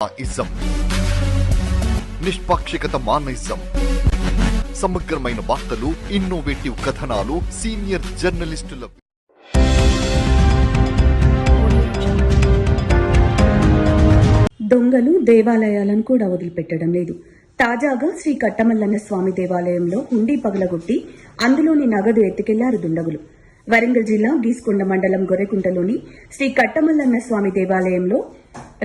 Ism నిష్పాక్షికత మానయిజం సమగ్రమైన వార్తలు, innovative కథనాలు, సీనియర్ జర్నలిస్టుల దొంగలు దేవాలయాలను కూడా వదిలిపెట్టడం లేదు. తాజాగా శ్రీ కట్టమల్లన్న స్వామి దేవాలయంలో హుండీ పగలగొట్టి అందులోని నగదు ఎత్తుకెళ్లారు దుండగులు. వరంగల్ జిల్లా గీసుకొండ మండలం గొర్రెకుంటలోని శ్రీ కట్టమల్లన్న స్వామి దేవాలయంలో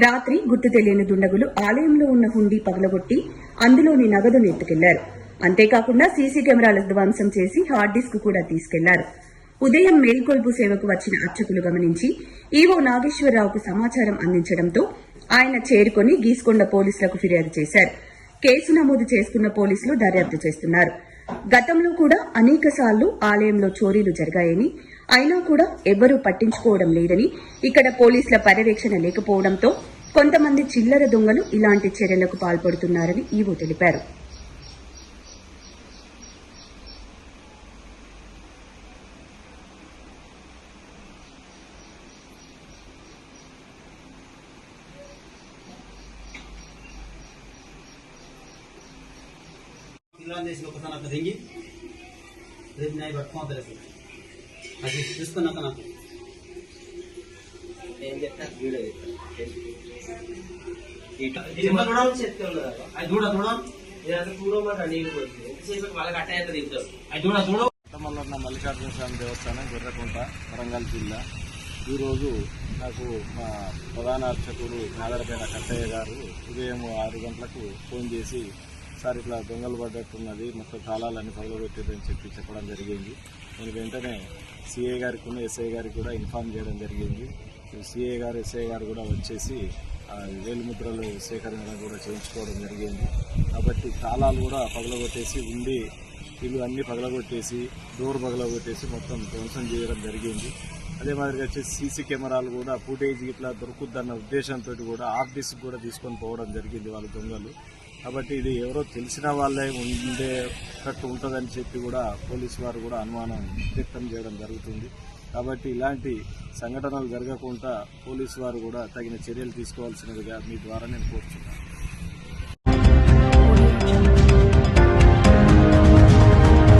రాత్రి గుర్తు తెలియని దుండగులు ఆలయంలో ఉన్న హుండీ పగలగొట్టి అందులోని నగదును ఎత్తుకెళ్లారు. అంతేకాకుండా సీసీ కెమెరాల ధ్వంసం చేసి హార్డ్ డిస్క్ కూడా తీసుకెళ్లారు. ఉదయం మేల్కొల్పు సేవకు వచ్చిన అర్చకులు గమనించి ఈవో నాగేశ్వరరావుకు సమాచారం అందించడంతో ఆయన చేరుకుని గీసుకొండ పోలీసులకు ఫిర్యాదు చేశారు. కేసు నమోదు చేసుకున్న పోలీసులు దర్యాప్తు చేస్తున్నారు. గతంలో కూడా అనేక సార్లు ఆలయంలో చోరీలు జరిగాయని, అయినా కూడా ఎవ్వరూ పట్టించుకోవడం లేదని, ఇక్కడ పోలీసుల పర్యవేక్షణ లేకపోవడంతో కొంతమంది చిల్లర దొంగలు ఇలాంటి చర్యలకు పాల్పడుతున్నారని ఈవో తెలిపారు. ఒకసారి అక్కడ దిగి రేపు నేను పట్టుకోవాలి అది చూసుకున్నాక నాకు ఏం చెప్తాను వీడియో కట్టమల్లన్న మల్లికార్జున స్వామి దేవస్థానం గొర్రెకుంట, వరంగల్ జిల్లా. ఈరోజు నాకు మా ప్రధాన అర్చకుడు నాగరపేట కట్టయ్య గారు ఉదయం 6 గంటలకు ఫోన్ చేసి, సార్ ఇట్లా దొంగలు పడ్డట్టున్నది, మొత్తం తాళాలన్నీ పగలగొట్టేదని చెప్పడం జరిగింది. నేను వెంటనే సిఐ గారికి ఎస్ఐ గారికి కూడా ఇన్ఫార్మ్ చేయడం జరిగింది. సిఐ గారు ఎస్ఐ గారు కూడా వచ్చేసి వేలుముద్రలు సేకరణ కూడా చేయించుకోవడం జరిగింది. కాబట్టి తాళాలు కూడా పగలగొట్టేసి ఉండి ఇల్లు అన్నీ పగలగొట్టేసి డోర్ పగలగొట్టేసి మొత్తం ధ్వంసం చేయడం జరిగింది. అదే మాదిరిగా వచ్చేసి సీసీ కెమెరాలు కూడా ఫుటేజ్ ఇట్లా దొరుకుద్దన్న ఉద్దేశంతో కూడా హార్డ్ డిస్క్ కూడా తీసుకొని పోవడం జరిగింది వాళ్ళ దొంగలు. కాబట్టి ఇది ఎవరో తెలిసిన వాళ్ళే ఉండేటట్టు ఉంటుందని చెప్పి కూడా పోలీసు వారు కూడా అనుమానం వ్యక్తం చేయడం జరుగుతుంది. కాబట్టి ఇలాంటి సంఘటనలు జరగకుండా పోలీసు వారు కూడా తగిన చర్యలు తీసుకోవాల్సినదిగా మీ ద్వారా నేను కోరుతున్నాను.